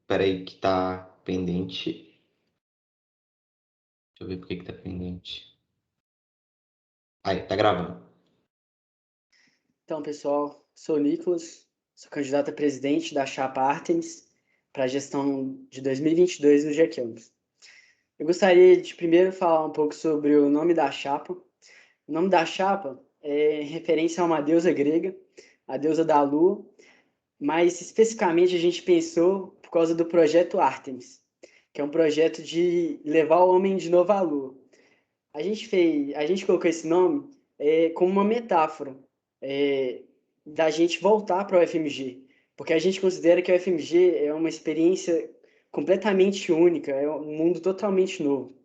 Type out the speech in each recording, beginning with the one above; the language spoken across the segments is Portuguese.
Peraí, que tá pendente. Deixa eu ver por que tá pendente. Aí, tá gravando. Então, pessoal, sou o Nicolas, sou candidato a presidente da chapa Artemis para a gestão de 2022 no GECAMPS. Eu gostaria de primeiro falar um pouco sobre o nome da chapa. O nome da chapa é em referência a uma deusa grega, a deusa da lua, mas especificamente a gente pensou por causa do projeto Artemis, que é um projeto de levar o homem de novo à lua. A gente colocou esse nome como uma metáfora é, da gente voltar para o FMG, porque a gente considera que o FMG é uma experiência completamente única, é um mundo totalmente novo.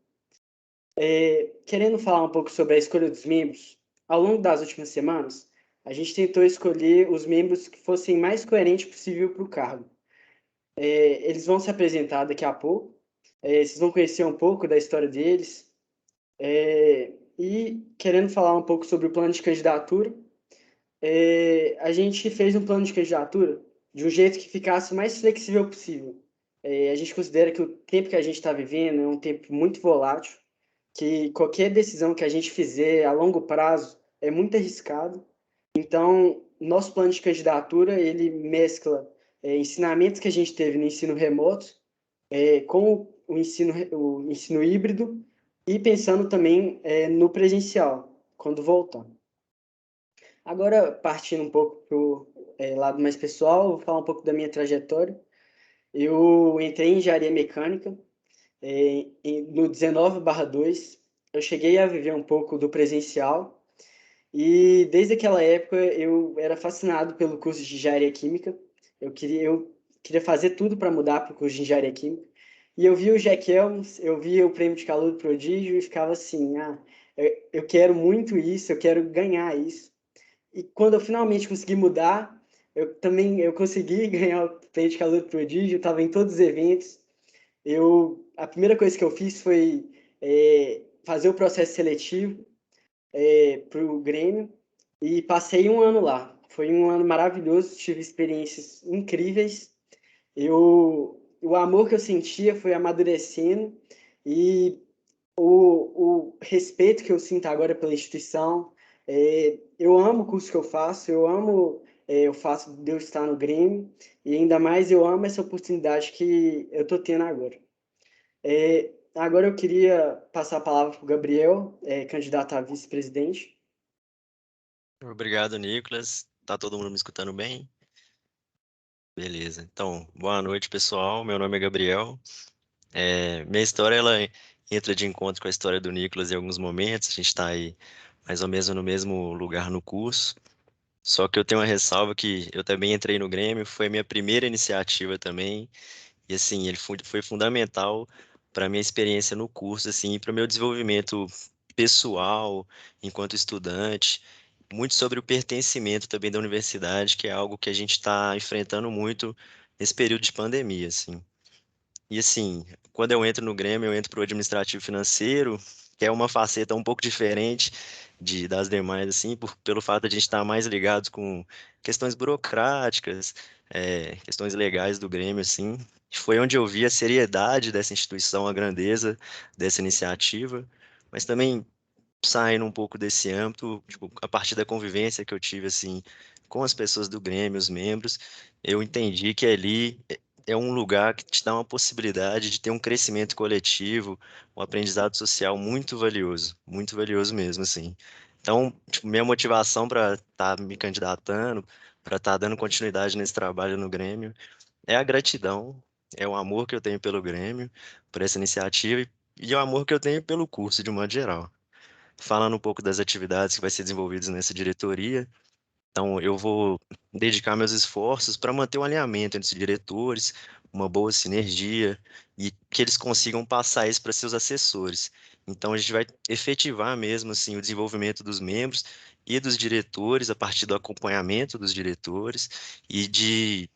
Querendo falar um pouco sobre a escolha dos membros, ao longo das últimas semanas, a gente tentou escolher os membros que fossem mais coerentes possível para o cargo. Eles vão se apresentar daqui a pouco, vocês vão conhecer um pouco da história deles, e querendo falar um pouco sobre o plano de candidatura, a gente fez um plano de candidatura de um jeito que ficasse o mais flexível possível. A gente considera que o tempo que a gente está vivendo é um tempo muito volátil, que qualquer decisão que a gente fizer a longo prazo é muito arriscado. Então, nosso plano de candidatura, ele mescla ensinamentos que a gente teve no ensino remoto com o ensino híbrido e pensando também no presencial, quando voltar. Agora, partindo um pouco para o lado mais pessoal, vou falar um pouco da minha trajetória. Eu entrei em engenharia mecânica no 19/2. Eu cheguei a viver um pouco do presencial e desde aquela época eu era fascinado pelo curso de engenharia química. Eu queria fazer tudo para mudar para o curso de engenharia química. E eu vi o Jack Elms, eu vi o prêmio de calor do prodígio e ficava assim, eu quero muito isso, eu quero ganhar isso. E quando eu finalmente consegui mudar, eu consegui ganhar o prêmio de calor do prodígio, estava em todos os eventos. A primeira coisa que eu fiz foi fazer o processo seletivo para o Grêmio e passei um ano lá. Foi um ano maravilhoso, tive experiências incríveis. O amor que eu sentia foi amadurecendo e o respeito que eu sinto agora pela instituição. Eu amo o curso que eu faço, eu amo o fato de eu estar no Grêmio e ainda mais eu amo essa oportunidade que eu estou tendo agora. Agora eu queria passar a palavra para o Gabriel, candidato a vice-presidente. Obrigado, Nicolas. Tá todo mundo me escutando bem? Beleza. Então, boa noite, pessoal. Meu nome é Gabriel. Minha história, ela entra de encontro com a história do Nicolas em alguns momentos. A gente está aí mais ou menos no mesmo lugar no curso. Só que eu tenho uma ressalva que eu também entrei no Grêmio, foi a minha primeira iniciativa também. E assim, ele foi fundamental para minha experiência no curso, assim, para o meu desenvolvimento pessoal enquanto estudante, muito sobre o pertencimento também da universidade, que é algo que a gente está enfrentando muito nesse período de pandemia, assim. E assim, quando eu entro no Grêmio, eu entro para o administrativo financeiro, que é uma faceta um pouco diferente das demais, assim, pelo fato de a gente estar mais ligado com questões burocráticas, questões legais do Grêmio, assim. Foi onde eu vi a seriedade dessa instituição, a grandeza dessa iniciativa, mas também saindo um pouco desse âmbito, tipo, a partir da convivência que eu tive, assim, com as pessoas do Grêmio, os membros, eu entendi que ali é um lugar que te dá uma possibilidade de ter um crescimento coletivo, um aprendizado social muito valioso mesmo, assim. Então, tipo, minha motivação para estar me candidatando, para estar dando continuidade nesse trabalho no Grêmio, é a gratidão, é o amor que eu tenho pelo Grêmio, por essa iniciativa e o amor que eu tenho pelo curso, de um modo geral. Falando um pouco das atividades que vai ser desenvolvidas nessa diretoria, então eu vou dedicar meus esforços para manter o alinhamento entre os diretores, uma boa sinergia e que eles consigam passar isso para seus assessores. Então a gente vai efetivar mesmo assim o desenvolvimento dos membros e dos diretores a partir do acompanhamento dos diretores e de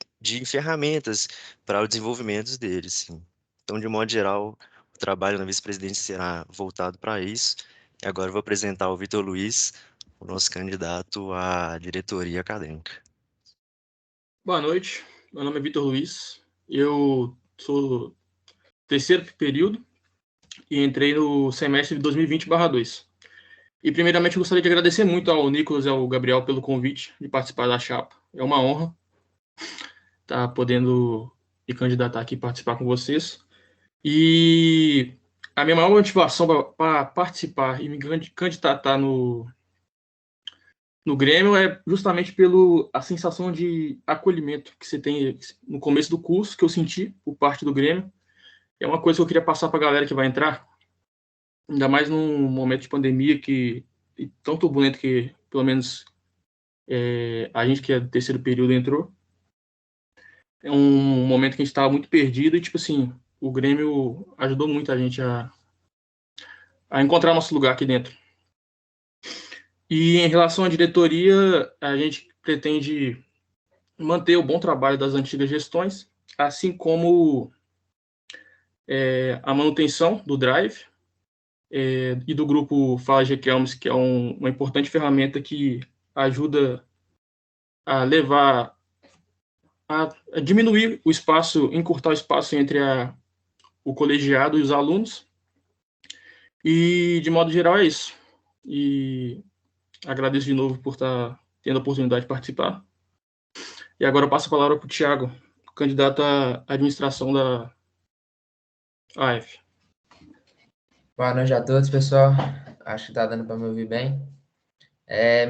ferramentas para o desenvolvimento deles, sim. Então, de modo geral, o trabalho na vice-presidência será voltado para isso. E agora eu vou apresentar o Vitor Luiz, o nosso candidato à diretoria acadêmica. Boa noite, meu nome é Vitor Luiz. Eu sou terceiro período e entrei no semestre de 2020/2. E, primeiramente, eu gostaria de agradecer muito ao Nicolas e ao Gabriel pelo convite de participar da chapa. É uma honra estar podendo me candidatar aqui e participar com vocês. E a minha maior motivação para participar e me candidatar no Grêmio é justamente a sensação de acolhimento que você tem no começo do curso, que eu senti por parte do Grêmio. É uma coisa que eu queria passar para a galera que vai entrar, ainda mais num momento de pandemia tão turbulento que, pelo menos, a gente que é do terceiro período entrou. É um momento que a gente estava muito perdido e, tipo assim, o Grêmio ajudou muito a gente a encontrar nosso lugar aqui dentro. E em relação à diretoria, a gente pretende manter o bom trabalho das antigas gestões, assim como a manutenção do Drive e do grupo Fala GQelms, que é uma importante ferramenta que ajuda a levar a diminuir o espaço, encurtar o espaço entre o colegiado e os alunos. E, de modo geral, é isso. E agradeço de novo por estar tendo a oportunidade de participar. E agora eu passo a palavra para o Thiago, candidato à administração da AF. Boa noite a todos, pessoal. Acho que está dando para me ouvir bem.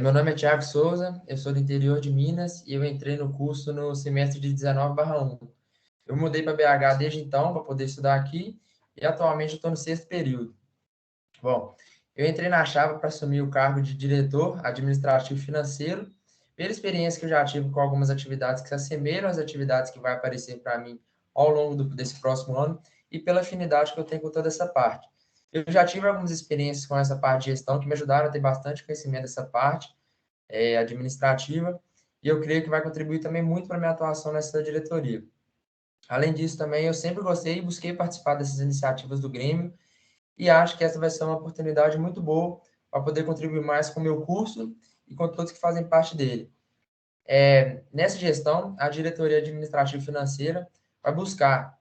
Meu nome é Thiago Souza, eu sou do interior de Minas e eu entrei no curso no semestre de 19/1. Eu mudei para BH desde então para poder estudar aqui e atualmente eu estou no sexto período. Bom, eu entrei na chapa para assumir o cargo de diretor administrativo financeiro, pela experiência que eu já tive com algumas atividades que se assemelham às atividades que vai aparecer para mim ao longo desse próximo ano e pela afinidade que eu tenho com toda essa parte. Eu já tive algumas experiências com essa parte de gestão que me ajudaram a ter bastante conhecimento dessa parte administrativa e eu creio que vai contribuir também muito para a minha atuação nessa diretoria. Além disso, também eu sempre gostei e busquei participar dessas iniciativas do Grêmio e acho que essa vai ser uma oportunidade muito boa para poder contribuir mais com o meu curso e com todos que fazem parte dele. Nessa gestão, a diretoria administrativa financeira vai buscar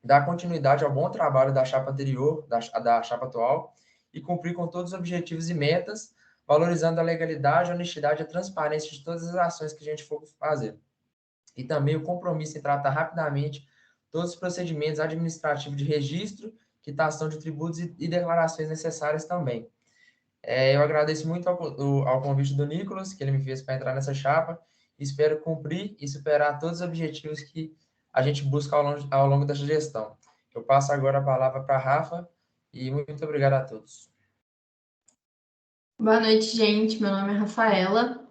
dar continuidade ao bom trabalho da chapa anterior, da chapa atual, e cumprir com todos os objetivos e metas, valorizando a legalidade, a honestidade e a transparência de todas as ações que a gente for fazer. E também o compromisso em tratar rapidamente todos os procedimentos administrativos de registro, quitação de tributos e declarações necessárias também. Eu agradeço muito ao convite do Nicolas, que ele me fez para entrar nessa chapa, e espero cumprir e superar todos os objetivos que a gente busca ao longo dessa gestão. Eu passo agora a palavra para a Rafa, e muito obrigado a todos. Boa noite, gente. Meu nome é Rafaela.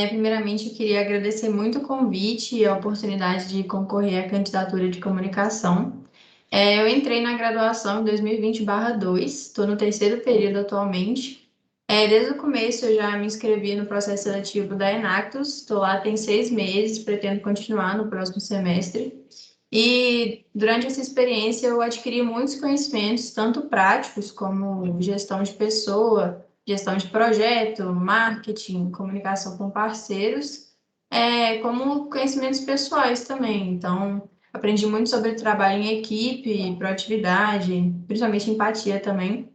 Primeiramente, eu queria agradecer muito o convite e a oportunidade de concorrer à candidatura de comunicação. Eu entrei na graduação em 2020/2, estou no terceiro período atualmente. Desde o começo eu já me inscrevi no processo seletivo da Enactus, estou lá tem 6 meses, pretendo continuar no próximo semestre. E durante essa experiência eu adquiri muitos conhecimentos, tanto práticos como gestão de pessoa, gestão de projeto, marketing, comunicação com parceiros, como conhecimentos pessoais também. Então, aprendi muito sobre trabalho em equipe, proatividade, principalmente empatia também.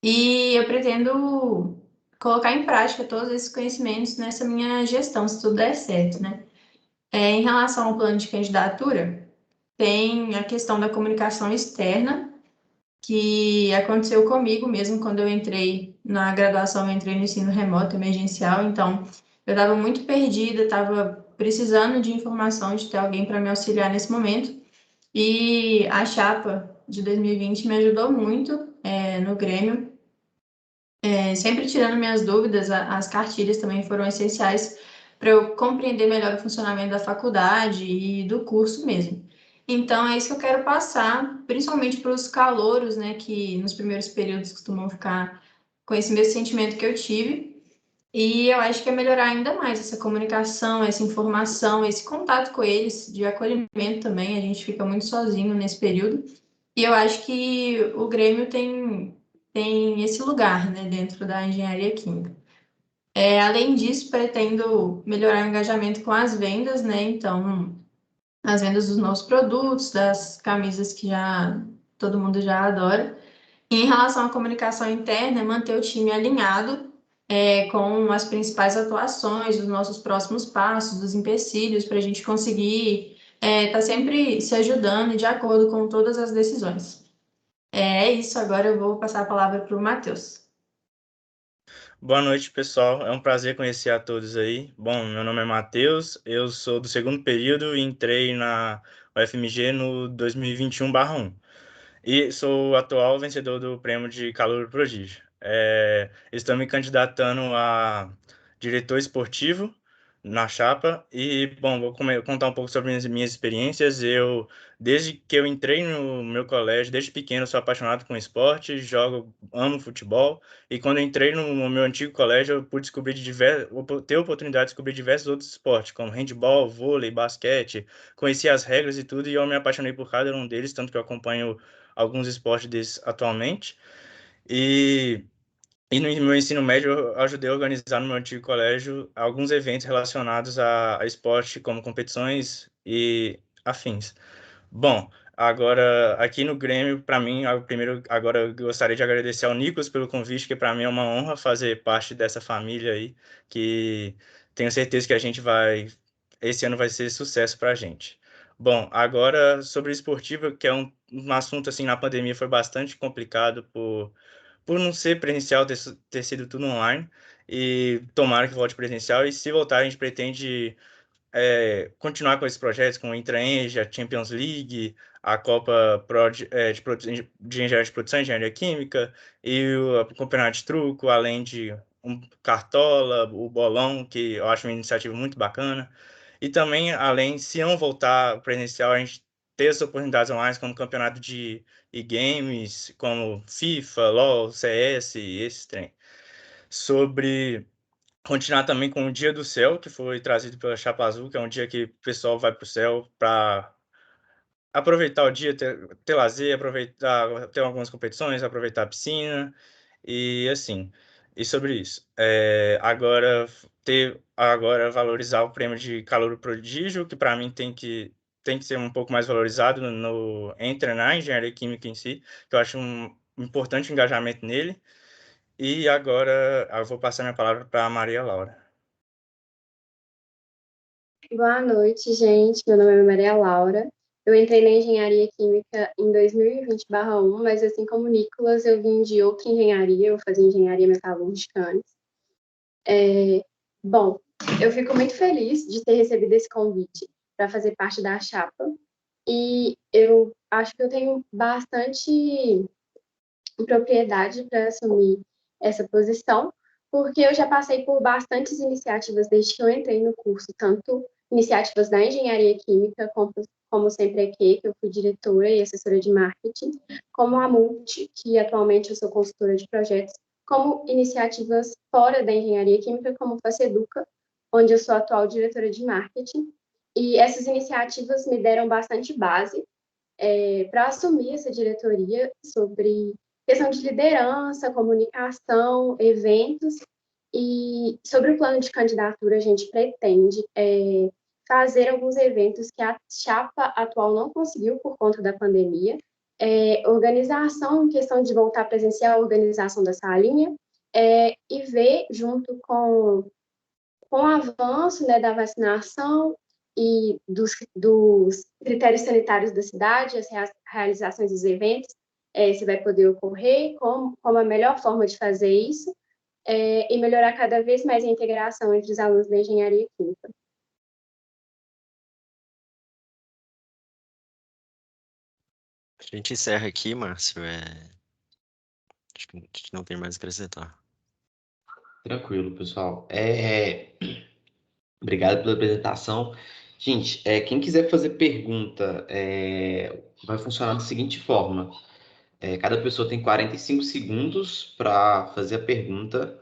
E eu pretendo colocar em prática todos esses conhecimentos nessa minha gestão, se tudo der certo, né? Em relação ao plano de candidatura, tem a questão da comunicação externa, que aconteceu comigo mesmo quando eu entrei na graduação, eu entrei no ensino remoto emergencial, então eu estava muito perdida, estava precisando de informação, de ter alguém para me auxiliar nesse momento, e a chapa de 2020 me ajudou muito no Grêmio, sempre tirando minhas dúvidas, as cartilhas também foram essenciais para eu compreender melhor o funcionamento da faculdade e do curso mesmo. Então, é isso que eu quero passar, principalmente para os calouros, né, que nos primeiros períodos costumam ficar com esse mesmo sentimento que eu tive. E eu acho que é melhorar ainda mais essa comunicação, essa informação, esse contato com eles, de acolhimento também. A gente fica muito sozinho nesse período. E eu acho que o Grêmio tem esse lugar, né, dentro da engenharia química. Além disso, pretendo melhorar o engajamento com as vendas, né? Então, as vendas dos nossos produtos, das camisas que todo mundo já adora. E em relação à comunicação interna, manter o time alinhado com as principais atuações, dos nossos próximos passos, dos empecilhos, para a gente conseguir estar sempre se ajudando de acordo com todas as decisões. É isso, agora eu vou passar a palavra para o Matheus. Boa noite, pessoal. É um prazer conhecer a todos aí. Bom, meu nome é Matheus, eu sou do segundo período e entrei na UFMG no 2021/1. E sou o atual vencedor do prêmio de Calouro Prodígio. Estou me candidatando a diretor esportivo na chapa e, bom, vou contar um pouco sobre minhas experiências. Desde que eu entrei no meu colégio, desde pequeno, sou apaixonado com esporte, amo futebol. E quando eu entrei no meu antigo colégio, eu pude ter a oportunidade de descobrir diversos outros esportes, como handebol, vôlei, basquete. Conheci as regras e tudo, e eu me apaixonei por cada um deles, tanto que eu acompanho alguns esportes desses atualmente. E no meu ensino médio, eu ajudei a organizar no meu antigo colégio alguns eventos relacionados a esporte, como competições e afins. Bom, agora aqui no Grêmio, para mim, primeiro, agora eu gostaria de agradecer ao Nicolas pelo convite, que para mim é uma honra fazer parte dessa família aí, que tenho certeza que esse ano vai ser sucesso para a gente. Bom, agora sobre o esportivo, que é um assunto assim na pandemia foi bastante complicado por não ser presencial, ter sido tudo online, e tomara que volte presencial, e se voltar a gente pretende continuar com esses projetos, com o Intra-Eng, a Champions League, a Copa de Engenharia de Produção e Engenharia Química, e o Campeonato de Truco, além de um Cartola, o Bolão, que eu acho uma iniciativa muito bacana. E também, se não voltar presencial, a gente ter as oportunidades online, como campeonato de e-games, como FIFA, LoL, CS, esses trem. Sobre continuar também com o Dia do Céu, que foi trazido pela Chapa Azul, que é um dia que o pessoal vai para o céu para aproveitar o dia, ter lazer, aproveitar, ter algumas competições, aproveitar a piscina e assim. E sobre isso. Agora valorizar o prêmio de Calouro Prodígio, que para mim tem que ser um pouco mais valorizado na engenharia química em si, que eu acho um importante engajamento nele. E agora eu vou passar minha palavra para a Maria Laura. Boa noite, gente. Meu nome é Maria Laura. Eu entrei na engenharia química em 2020/1, mas assim como o Nicolas, eu vim de outra engenharia, eu fazia engenharia metalúrgica antes. Bom, eu fico muito feliz de ter recebido esse convite para fazer parte da chapa, e eu acho que eu tenho bastante propriedade para assumir essa posição, porque eu já passei por bastantes iniciativas desde que eu entrei no curso, tanto iniciativas da engenharia química, como o Sempre Aqui, que eu fui diretora e assessora de marketing, como a Multi, que atualmente eu sou consultora de projetos, como iniciativas fora da engenharia química, como o Faceduca, onde eu sou atual diretora de marketing. E essas iniciativas me deram bastante base para assumir essa diretoria sobre questão de liderança, comunicação, eventos. E sobre o plano de candidatura, a gente pretende fazer alguns eventos que a chapa atual não conseguiu por conta da pandemia. Organização, em questão de voltar presencial, organização da salinha, e ver, junto com o avanço, né, da vacinação e dos critérios sanitários da cidade, as realizações dos eventos, se vai poder ocorrer, como a melhor forma de fazer isso, e melhorar cada vez mais a integração entre os alunos da engenharia química. A gente encerra aqui, Márcio. Acho que a gente não tem mais o que acrescentar. Tranquilo, pessoal. Obrigado pela apresentação. Gente, quem quiser fazer pergunta, vai funcionar da seguinte forma. Cada pessoa tem 45 segundos para fazer a pergunta.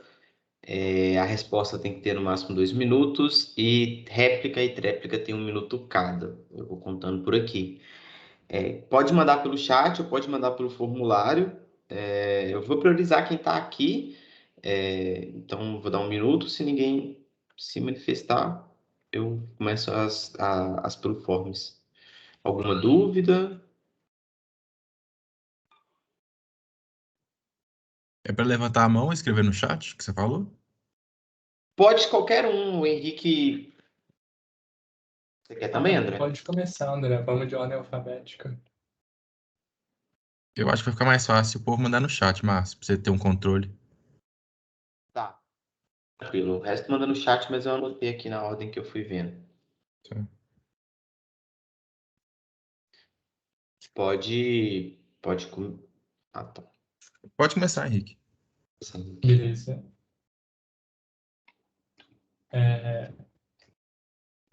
A resposta tem que ter no máximo 2 minutos e réplica e tréplica tem 1 minuto cada. Eu vou contando por aqui. Pode mandar pelo chat ou pode mandar pelo formulário. Eu vou priorizar quem está aqui. Então, vou dar 1 minuto. Se ninguém se manifestar, eu começo as proformes. Alguma dúvida? É para levantar a mão e escrever no chat que você falou? Pode qualquer um, o Henrique. Você quer também, André? Pode começar, André. Vamos de ordem alfabética. Eu acho que vai ficar mais fácil o povo mandar no chat, Márcio, para você ter um controle. Tá. Tranquilo. O resto manda no chat, mas eu anotei aqui na ordem que eu fui vendo. Tá. Pode. Ah, tá. Pode começar, Henrique. Sim. Beleza.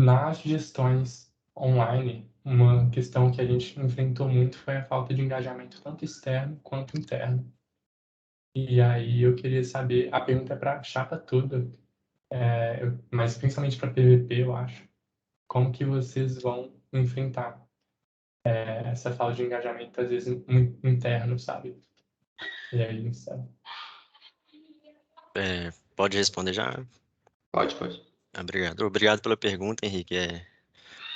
Nas gestões online, uma questão que a gente enfrentou muito foi a falta de engajamento, tanto externo quanto interno. E aí eu queria saber, a pergunta é para a chapa toda, mas principalmente para PVP, eu acho. Como que vocês vão enfrentar essa falta de engajamento, às vezes, muito interno, sabe? E aí, sabe? Pode responder já? Pode. Obrigado. Obrigado pela pergunta, Henrique.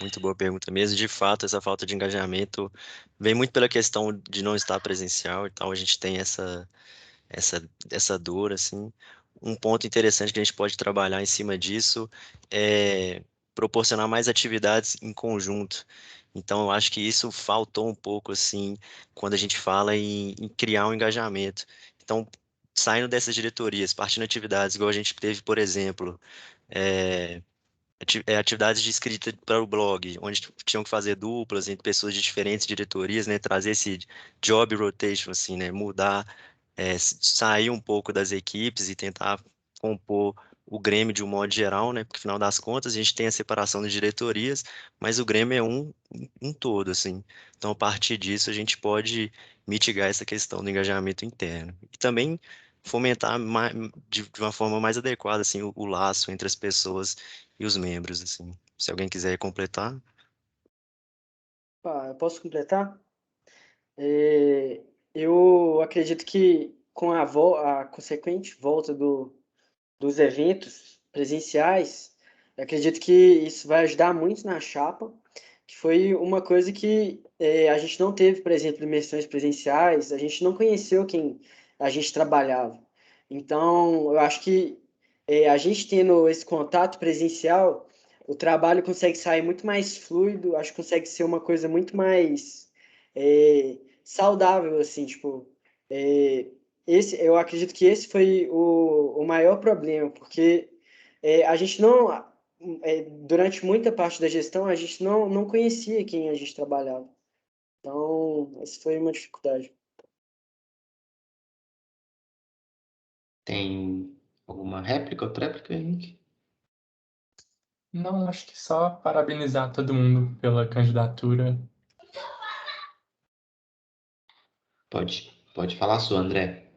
Muito boa pergunta mesmo. De fato, essa falta de engajamento vem muito pela questão de não estar presencial, então a gente tem essa dor, assim. Um ponto interessante que a gente pode trabalhar em cima disso é proporcionar mais atividades em conjunto. Então, eu acho que isso faltou um pouco, assim, quando a gente fala em criar um engajamento. Então, saindo dessas diretorias, partindo de atividades, igual a gente teve, por exemplo, é, atividades de escrita para o blog, onde tinham que fazer duplas entre pessoas de diferentes diretorias, né, trazer esse job rotation, assim, né, mudar, sair um pouco das equipes e tentar compor o Grêmio de um modo geral, né, porque, afinal das contas, a gente tem a separação de diretorias, mas o Grêmio é um todo, assim. Então, a partir disso, a gente pode mitigar essa questão do engajamento interno. E também fomentar de uma forma mais adequada, assim, o laço entre as pessoas e os membros, assim. Se alguém quiser completar. Eu posso completar? Eu acredito que com a consequente volta dos eventos presenciais, eu acredito que isso vai ajudar muito na chapa, que foi uma coisa que a gente não teve, por exemplo, imersões presenciais, a gente não conheceu quem a gente trabalhava. Então, eu acho que a gente tendo esse contato presencial, o trabalho consegue sair muito mais fluido, acho que consegue ser uma coisa muito mais saudável, assim, tipo, eu acredito que esse foi o maior problema, porque a gente não, durante muita parte da gestão, a gente não conhecia quem a gente trabalhava. Então, essa foi uma dificuldade. Tem alguma réplica ou tréplica, Henrique? Não, acho que só parabenizar todo mundo pela candidatura. Pode falar a sua, André.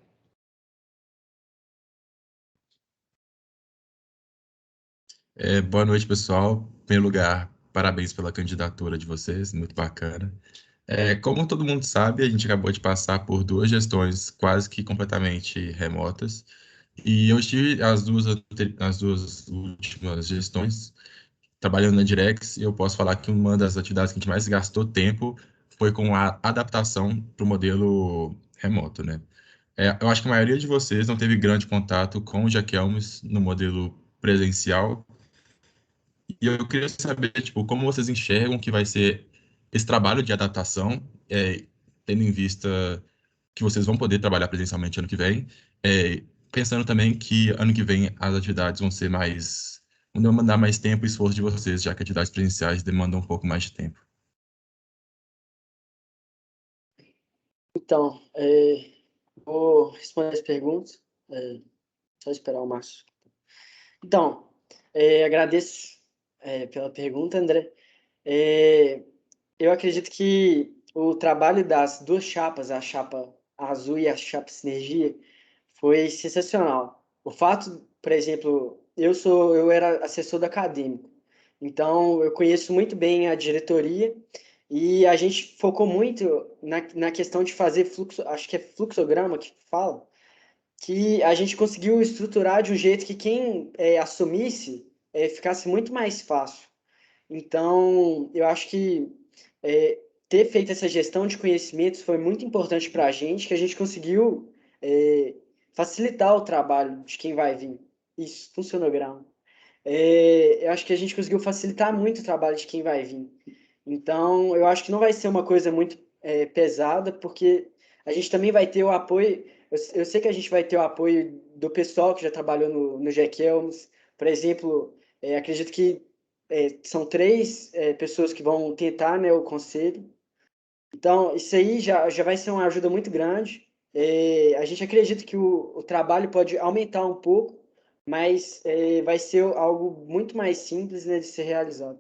Boa noite, pessoal. Em primeiro lugar, parabéns pela candidatura de vocês, muito bacana. Como todo mundo sabe, a gente acabou de passar por 2 gestões quase que completamente remotas, e eu estive as duas últimas gestões trabalhando na Direx, e eu posso falar que uma das atividades que a gente mais gastou tempo foi com a adaptação para o modelo remoto, né? Eu acho que a maioria de vocês não teve grande contato com o Jack Helms no modelo presencial, e eu queria saber, tipo, como vocês enxergam que vai ser esse trabalho de adaptação, tendo em vista que vocês vão poder trabalhar presencialmente ano que vem, pensando também que ano que vem as atividades vão ser vão demandar mais tempo e esforço de vocês, já que atividades presenciais demandam um pouco mais de tempo. Então, vou responder as perguntas. Só esperar o Márcio. Então, agradeço pela pergunta, André. Eu acredito que o trabalho das duas chapas, a chapa azul e a chapa sinergia, foi sensacional. O fato, por exemplo, eu era assessor do acadêmico, então eu conheço muito bem a diretoria e a gente focou muito na questão de fazer fluxo, acho que é fluxograma que fala, que a gente conseguiu estruturar de um jeito que quem assumisse ficasse muito mais fácil. Então, eu acho que ter feito essa gestão de conhecimentos foi muito importante para a gente, que a gente conseguiu facilitar o trabalho de quem vai vir. Isso, funcionograma. Eu acho que a gente conseguiu facilitar muito o trabalho de quem vai vir. Então, eu acho que não vai ser uma coisa muito pesada, porque a gente também vai ter o apoio. Eu sei que a gente vai ter o apoio do pessoal que já trabalhou no Jequelmes. Por exemplo, acredito que são 3 pessoas que vão tentar, né, o conselho. Então, isso aí já vai ser uma ajuda muito grande. A gente acredita que o trabalho pode aumentar um pouco, mas vai ser algo muito mais simples, né, de ser realizado.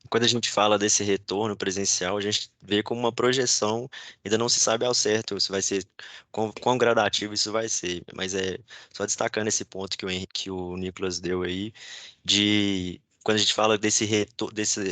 Quando a gente fala desse retorno presencial, a gente vê como uma projeção, ainda não se sabe ao certo se vai ser quão gradativo isso vai ser, mas só destacando esse ponto que o Nicolas deu aí, de quando a gente fala desse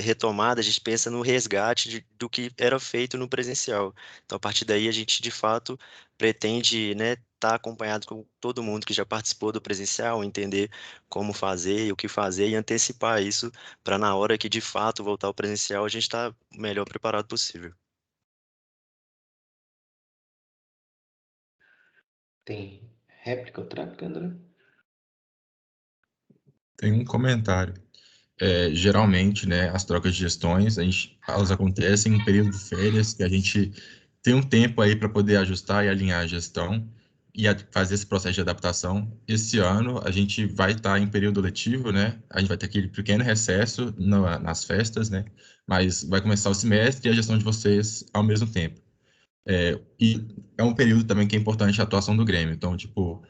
retomada, a gente pensa no resgate do que era feito no presencial. Então, a partir daí, a gente, de fato, pretende, né, estar acompanhado com todo mundo que já participou do presencial, entender como fazer e o que fazer e antecipar isso para na hora que de fato voltar ao presencial, a gente estar o melhor preparado possível. Tem réplica ou tréplica, André? Tem um comentário. Geralmente, né, as trocas de gestões, elas acontecem em período de férias, que a gente tem um tempo aí para poder ajustar e alinhar a gestão e fazer esse processo de adaptação. Esse ano, a gente vai estar em período letivo, né? A gente vai ter aquele pequeno recesso nas festas, né? Mas vai começar o semestre e a gestão de vocês ao mesmo tempo. E é um período também que é importante a atuação do Grêmio. Então, tipo,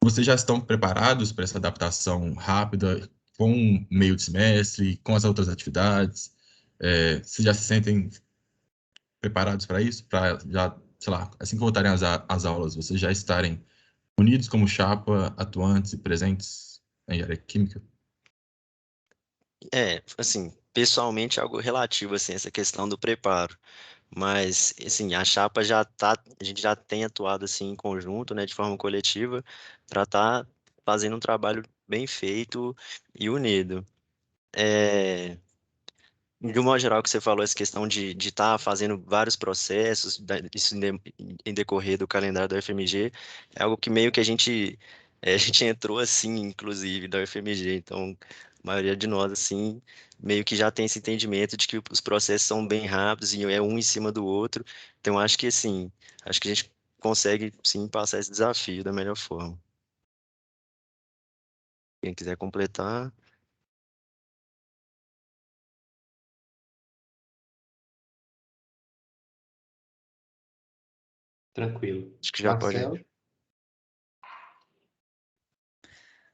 vocês já estão preparados para essa adaptação rápida com o meio de semestre, com as outras atividades? Vocês já se sentem preparados para isso? Para já, sei lá, assim que voltarem às aulas, vocês já estarem unidos como chapa, atuantes e presentes em área química? Assim, pessoalmente é algo relativo, assim, essa questão do preparo. Mas, assim, a gente já tem atuado, assim, em conjunto, né, de forma coletiva, para estar fazendo um trabalho bem feito e unido. De um modo geral, que você falou, essa questão de estar fazendo vários processos, isso em decorrer do calendário da UFMG, é algo que meio que a gente entrou assim, inclusive, da UFMG, então a maioria de nós, assim, meio que já tem esse entendimento de que os processos são bem rápidos e é um em cima do outro, então acho que, assim, acho que a gente consegue, sim, passar esse desafio da melhor forma. Quem quiser completar... Tranquilo. Acho que já pode. Marcelo?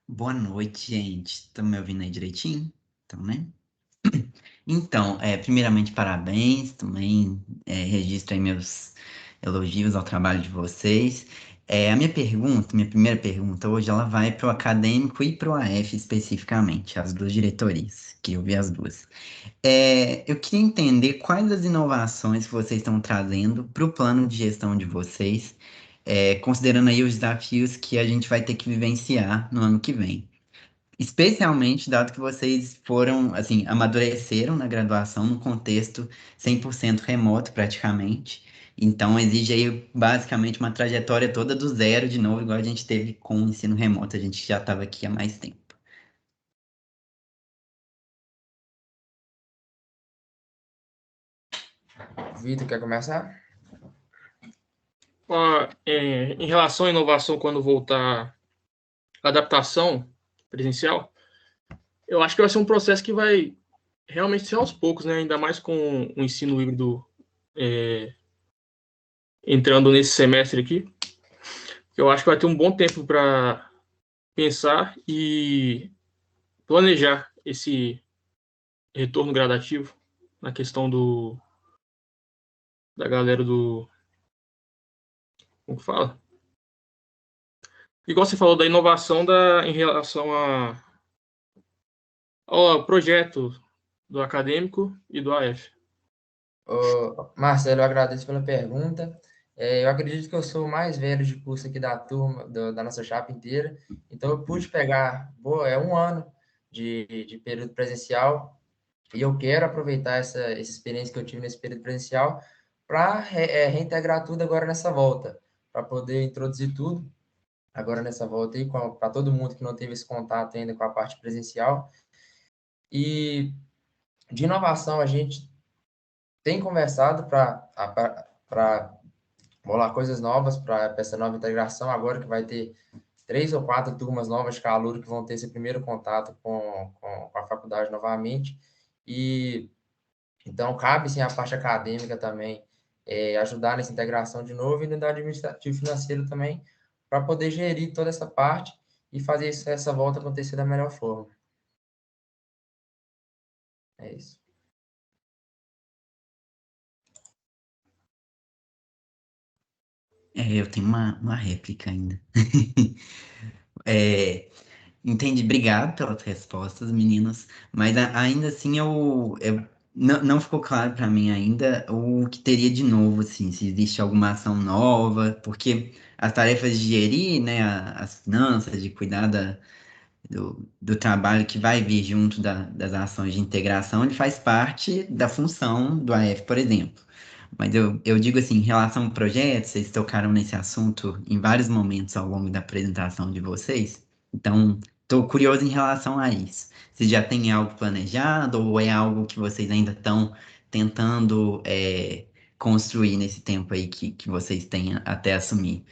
Boa noite, gente. Estão me ouvindo aí direitinho? Então, né? Então, primeiramente, parabéns. Também registro aí meus elogios ao trabalho de vocês. Minha primeira pergunta hoje, ela vai para o acadêmico e para o AF especificamente, as duas diretorias, que eu vi as duas. Eu queria entender quais as inovações que vocês estão trazendo para o plano de gestão de vocês, considerando aí os desafios que a gente vai ter que vivenciar no ano que vem. Especialmente dado que vocês foram, assim, amadureceram na graduação num contexto 100% remoto praticamente. Então exige aí basicamente uma trajetória toda do zero de novo, igual a gente teve com o ensino remoto, a gente já estava aqui há mais tempo. Vitor, quer começar? Em relação à inovação, quando voltar a adaptação presencial, eu acho que vai ser um processo que vai realmente ser aos poucos, né? Ainda mais com o ensino híbrido entrando nesse semestre aqui. Eu acho que vai ter um bom tempo para pensar e planejar esse retorno gradativo na questão da galera do... Como que fala? Igual você falou da inovação em relação ao projeto do acadêmico e do AF. Marcelo, eu agradeço pela pergunta. Eu acredito que eu sou o mais velho de curso aqui da turma, da nossa chapa inteira. Então, eu pude pegar um ano de período presencial E eu quero aproveitar essa experiência que eu tive nesse período presencial para reintegrar tudo agora nessa volta, para poder introduzir tudo agora nessa volta aí, para todo mundo que não teve esse contato ainda com a parte presencial. E de inovação, a gente tem conversado para bolar coisas novas para essa nova integração, agora que vai ter 3 ou 4 turmas novas de calor que vão ter esse primeiro contato com a faculdade novamente. E então, cabe sim a parte acadêmica também ajudar nessa integração de novo e no administrativo financeiro também, para poder gerir toda essa parte e fazer essa volta acontecer da melhor forma. É isso. Eu tenho uma réplica ainda. Entendi, obrigado pelas respostas, meninos. Mas ainda assim, não ficou claro para mim ainda o que teria de novo, assim, se existe alguma ação nova, porque as tarefas de gerir, né, as finanças, de cuidar do trabalho que vai vir junto das ações de integração, ele faz parte da função do AF, por exemplo. Mas eu digo assim, em relação ao projeto, vocês tocaram nesse assunto em vários momentos ao longo da apresentação de vocês, então estou curioso em relação a isso. Vocês já têm algo planejado ou é algo que vocês ainda estão tentando construir nesse tempo aí que vocês têm até assumir?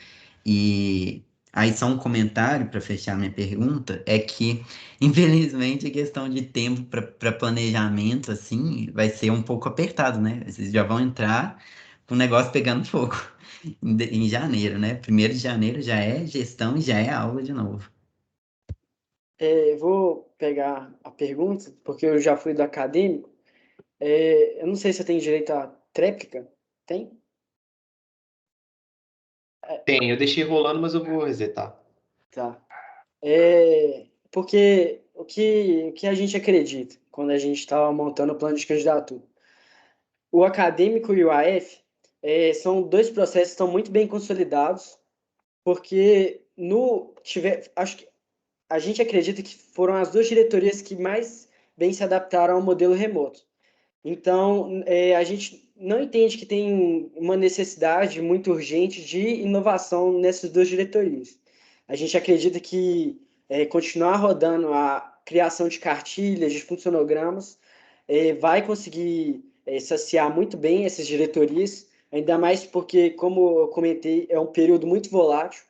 E aí, só um comentário para fechar minha pergunta, é que, infelizmente, a questão de tempo para planejamento, assim, vai ser um pouco apertado, né? Vocês já vão entrar com o negócio pegando fogo em janeiro, né? 1º de janeiro já é gestão e já é aula de novo. Eu vou pegar a pergunta, porque eu já fui do acadêmico. Eu não sei se eu tenho direito à tréplica. Tem? Tem, eu deixei rolando, mas eu vou resetar. Tá. Porque o que a gente acredita quando a gente estava montando o plano de candidatura? O acadêmico e o AF são 2 processos que estão muito bem consolidados, porque acho que a gente acredita que foram as 2 diretorias que mais bem se adaptaram ao modelo remoto. Então, a gente não entende que tem uma necessidade muito urgente de inovação nessas 2 diretorias. A gente acredita que continuar rodando a criação de cartilhas, de funcionogramas, vai conseguir saciar muito bem essas diretorias, ainda mais porque, como eu comentei, é um período muito volátil.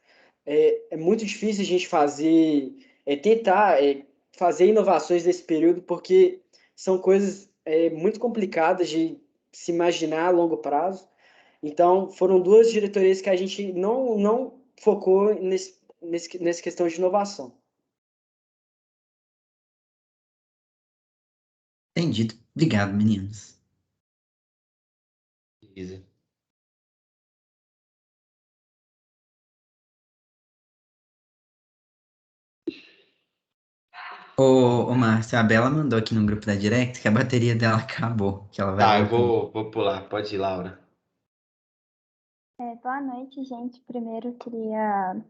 É muito difícil a gente tentar fazer inovações nesse período, porque são coisas muito complicadas de se imaginar a longo prazo. Então, foram 2 diretorias que a gente não focou nessa questão de inovação. Entendido. Obrigado, meninos. Beleza. Ô, Márcio, a Bela mandou aqui no grupo da Direct que a bateria dela acabou, que ela vai Tá, eu voltar. vou pular. Pode ir, Laura. Boa noite, gente. Primeiro, queria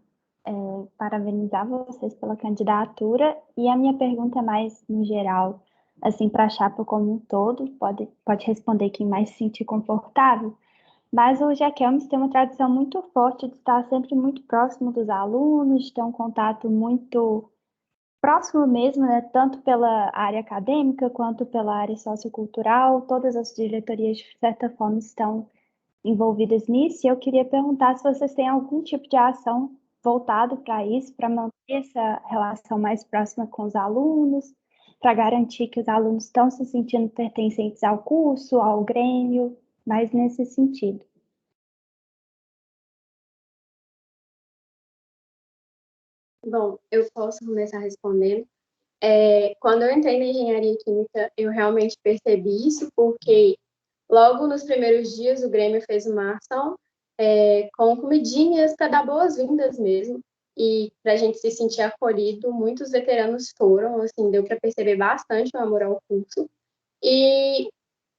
parabenizar vocês pela candidatura. E a minha pergunta é mais no geral, assim, para a chapa como um todo, pode responder quem mais se sentir confortável. Mas o GECAMS tem uma tradição muito forte de estar sempre muito próximo dos alunos, de ter um contato muito próximo mesmo, né? Tanto pela área acadêmica quanto pela área sociocultural. Todas as diretorias, de certa forma, estão envolvidas nisso, e eu queria perguntar se vocês têm algum tipo de ação voltado para isso, para manter essa relação mais próxima com os alunos, para garantir que os alunos estão se sentindo pertencentes ao curso, ao grêmio, mais nesse sentido. Bom, eu posso começar respondendo. Quando eu entrei na engenharia química, eu realmente percebi isso, porque logo nos primeiros dias o Grêmio fez uma ação com comidinhas para dar boas-vindas mesmo, e para a gente se sentir acolhido. Muitos veteranos foram, assim, deu para perceber bastante o amor ao curso. E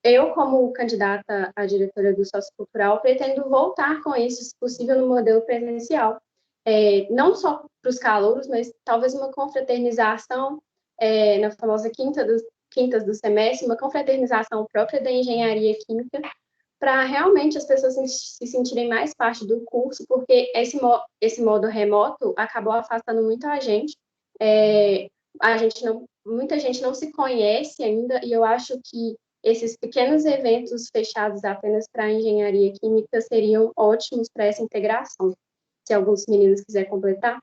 eu, como candidata à diretora do Sociocultural, pretendo voltar com isso, se possível, no modelo presencial. Não só para os calouros, mas talvez uma confraternização na famosa Quinta quintas do semestre, uma confraternização própria da engenharia química, para realmente as pessoas se sentirem mais parte do curso, porque esse modo remoto acabou afastando muito a gente. Muita gente não se conhece ainda, e eu acho que esses pequenos eventos fechados apenas para a engenharia química seriam ótimos para essa integração. Se alguns meninos quiserem completar.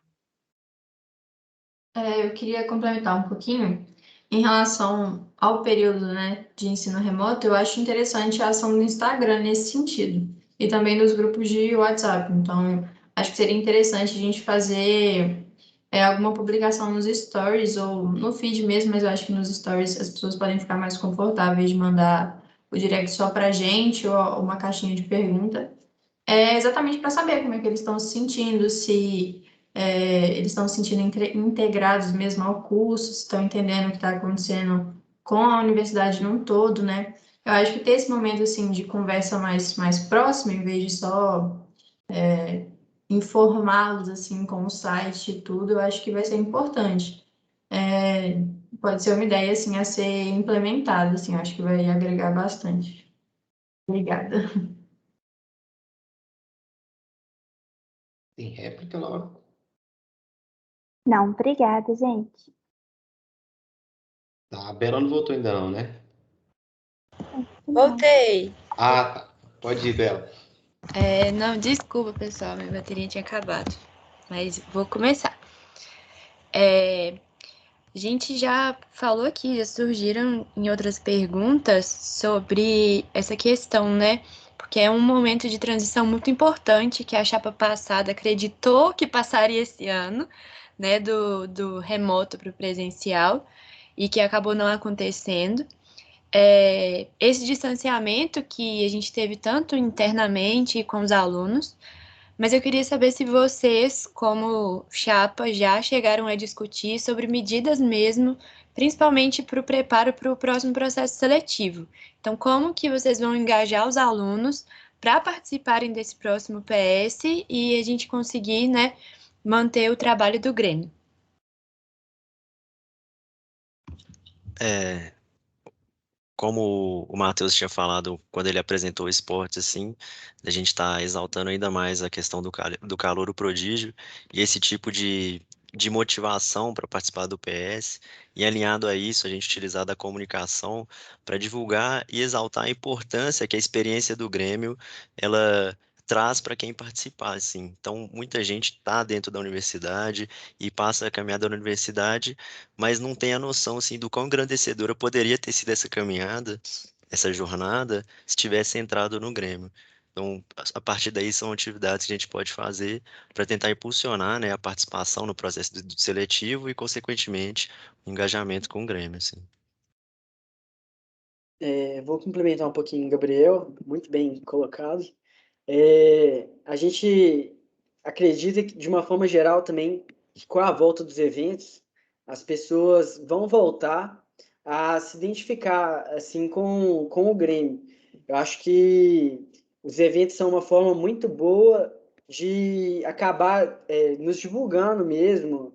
Eu queria complementar um pouquinho. Em relação ao período, né, de ensino remoto, eu acho interessante a ação do Instagram nesse sentido, e também dos grupos de WhatsApp. Então, acho que seria interessante a gente fazer alguma publicação nos stories ou no feed mesmo, mas eu acho que nos stories as pessoas podem ficar mais confortáveis de mandar o direct só para a gente ou uma caixinha de pergunta, exatamente para saber como é que eles estão se sentindo, se eles estão se sentindo integrados mesmo ao curso, se estão entendendo o que está acontecendo com a universidade num todo, né? Eu acho que ter esse momento, assim, de conversa mais próxima, em vez de só informá-los, assim, com o site e tudo, eu acho que vai ser importante. Pode ser uma ideia, assim, a ser implementada, assim, eu acho que vai agregar bastante. Obrigada. Tem réplica, Laura? Não, obrigada, gente. Tá, a Bela não voltou ainda não, né? Voltei. Ah, tá. Pode ir, Bela. Não, desculpa, pessoal, minha bateria tinha acabado, mas vou começar. A gente já falou aqui, já surgiram em outras perguntas sobre essa questão, né? Porque é um momento de transição muito importante que a chapa passada acreditou que passaria esse ano, né? Do remoto para o presencial, e que acabou não acontecendo. Esse distanciamento que a gente teve tanto internamente com os alunos, mas eu queria saber se vocês, como chapa, já chegaram a discutir sobre medidas mesmo, principalmente para o preparo para o próximo processo seletivo. Então, como que vocês vão engajar os alunos para participarem desse próximo PS e a gente conseguir, né, manter o trabalho do Grêmio? Como o Matheus tinha falado quando ele apresentou o esporte, assim, a gente está exaltando ainda mais a questão do calouro prodígio e esse tipo de motivação para participar do PS, e alinhado a isso, a gente utilizar da comunicação para divulgar e exaltar a importância que a experiência do Grêmio, ela traz para quem participar, assim. Então, muita gente está dentro da universidade e passa a caminhada da universidade, mas não tem a noção, assim, do quão engrandecedora poderia ter sido essa caminhada, essa jornada, se tivesse entrado no Grêmio. Então, a partir daí são atividades que a gente pode fazer para tentar impulsionar, né, a participação no processo do seletivo e, consequentemente, o engajamento com o Grêmio, assim. Vou complementar um pouquinho o Gabriel, muito bem colocado. A gente acredita que, de uma forma geral também, que com a volta dos eventos, as pessoas vão voltar a se identificar assim com o Grêmio. Eu acho que os eventos são uma forma muito boa de acabar nos divulgando mesmo,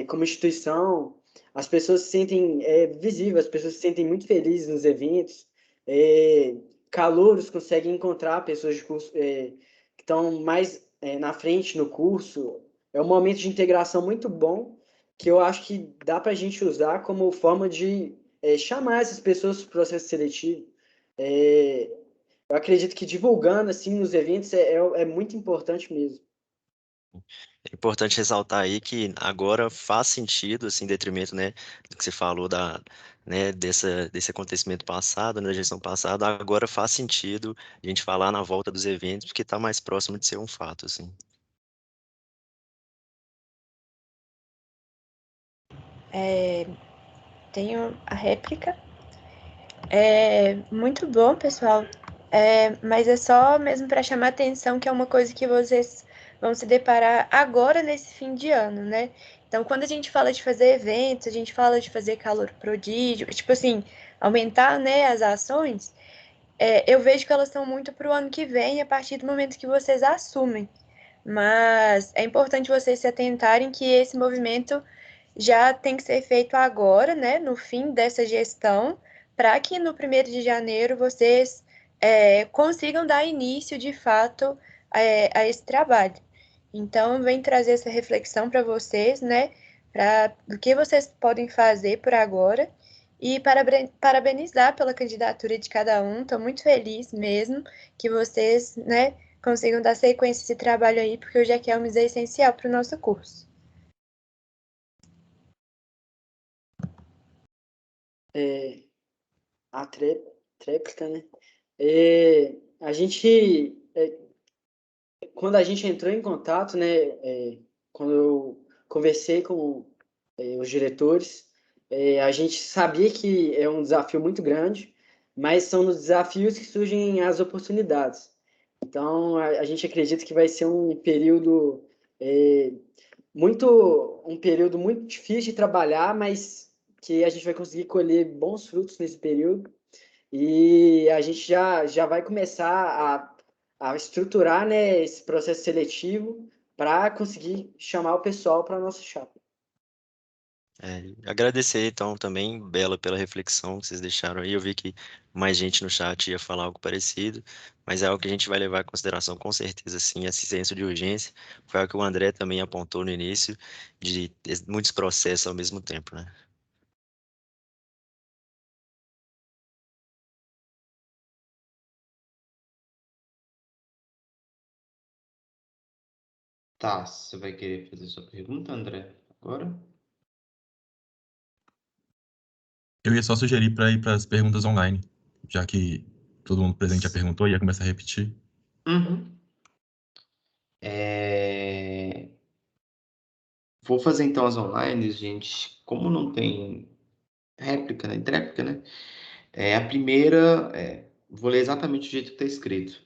como instituição. As pessoas se sentem visíveis, as pessoas se sentem muito felizes nos eventos. Calouros conseguem encontrar pessoas de curso que estão mais na frente no curso. É um momento de integração muito bom que eu acho que dá para a gente usar como forma de chamar essas pessoas para o processo seletivo. Eu acredito que divulgando assim nos eventos é muito importante mesmo. É importante ressaltar aí que agora faz sentido, assim, em detrimento, né, do que você falou né, desse acontecimento passado, né, da gestão passada, agora faz sentido a gente falar na volta dos eventos, porque está mais próximo de ser um fato, assim. Tenho a réplica. Muito bom, pessoal. Mas é só mesmo para chamar atenção que é uma coisa que vocês vão se deparar agora nesse fim de ano, né? Então, quando a gente fala de fazer eventos, a gente fala de fazer calor prodígio, tipo assim, aumentar, né, as ações, eu vejo que elas estão muito para o ano que vem, a partir do momento que vocês assumem. Mas é importante vocês se atentarem que esse movimento já tem que ser feito agora, né, no fim dessa gestão, para que no 1º de janeiro vocês consigam dar início, de fato, a esse trabalho. Então, vem trazer essa reflexão para vocês, né, do que vocês podem fazer por agora, e parabenizar pela candidatura de cada um. Estou muito feliz mesmo que vocês, né, consigam dar sequência a esse trabalho aí, porque o GECELMS é essencial para o nosso curso. A tréplica, né? A gente, quando a gente entrou em contato, né, quando eu conversei com os diretores, a gente sabia que é um desafio muito grande, mas são nos desafios que surgem as oportunidades. Então, a gente acredita que vai ser um período muito difícil de trabalhar, mas que a gente vai conseguir colher bons frutos nesse período. E a gente já vai começar a estruturar, né, esse processo seletivo para conseguir chamar o pessoal para a nossa chapa. Agradecer, então, também, Bela, pela reflexão que vocês deixaram aí. Eu vi que mais gente no chat ia falar algo parecido, mas é algo que a gente vai levar em consideração, com certeza, sim, esse senso de urgência. Foi algo que o André também apontou no início, de ter muitos processos ao mesmo tempo, né? Tá, você vai querer fazer sua pergunta, André, agora? Eu ia só sugerir para ir para as perguntas online, já que todo mundo presente já perguntou e ia começar a repetir. Vou fazer então as online, gente. Como não tem réplica, né? Tréplica, né? A primeira, vou ler exatamente do jeito que está escrito.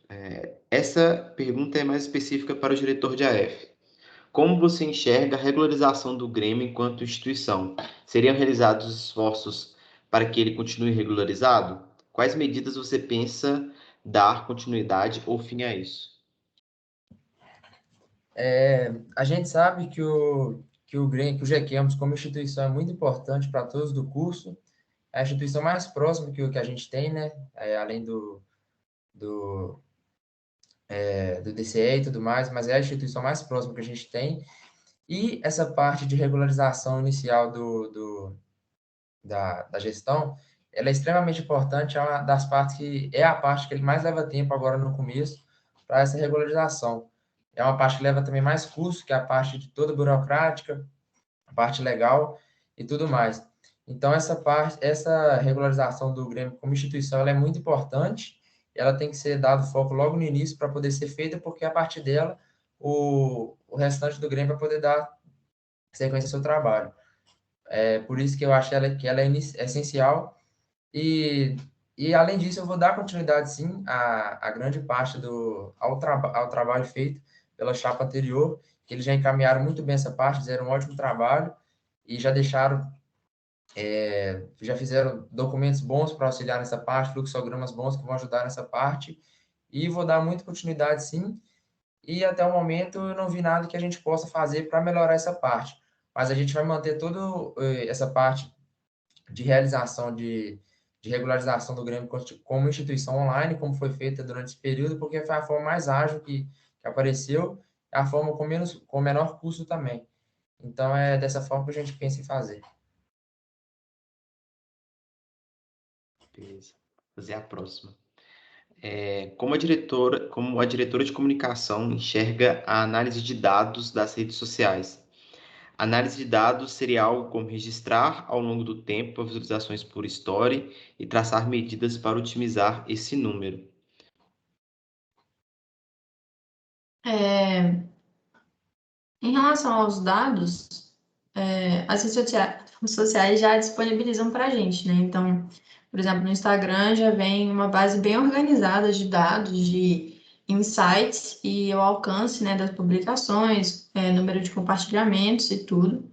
Essa pergunta é mais específica para o diretor de AF. Como você enxerga a regularização do Grêmio enquanto instituição? Seriam realizados esforços para que ele continue regularizado? Quais medidas você pensa dar continuidade ou fim a isso? A gente sabe que o Grêmio, que o GECELMS como instituição é muito importante para todos do curso. É a instituição mais próxima que a gente tem, né? Além do DCE e tudo mais, mas é a instituição mais próxima que a gente tem. E essa parte de regularização inicial da gestão, ela é extremamente importante, é uma das partes a parte que ele mais leva tempo agora no começo para essa regularização. É uma parte que leva também mais custo, que é a parte de toda burocrática, a parte legal e tudo mais. Então, essa regularização do Grêmio como instituição, ela é muito importante, ela tem que ser dado foco logo no início para poder ser feita, porque a partir dela, o restante do Grêmio vai poder dar sequência ao seu trabalho. Por isso que eu acho que ela é essencial. E além disso, eu vou dar continuidade, sim, a grande parte ao trabalho feito pela chapa anterior, que eles já encaminharam muito bem essa parte, fizeram um ótimo trabalho e já já fizeram documentos bons para auxiliar nessa parte, fluxogramas bons que vão ajudar nessa parte, e vou dar muita continuidade, sim, e até o momento eu não vi nada que a gente possa fazer para melhorar essa parte, mas a gente vai manter toda essa parte de realização de regularização do Grêmio como instituição online, como foi feita durante esse período, porque foi a forma mais ágil que apareceu, a forma com menor custo também. Então, é dessa forma que a gente pensa em fazer. Beleza. Vou fazer a próxima. Como a diretora de comunicação enxerga a análise de dados das redes sociais? Análise de dados seria algo como registrar ao longo do tempo as visualizações por story e traçar medidas para otimizar esse número. Em relação aos dados, as redes sociais já disponibilizam para a gente, né? Então, por exemplo, no Instagram já vem uma base bem organizada de dados, de insights e o alcance, né, das publicações, número de compartilhamentos e tudo.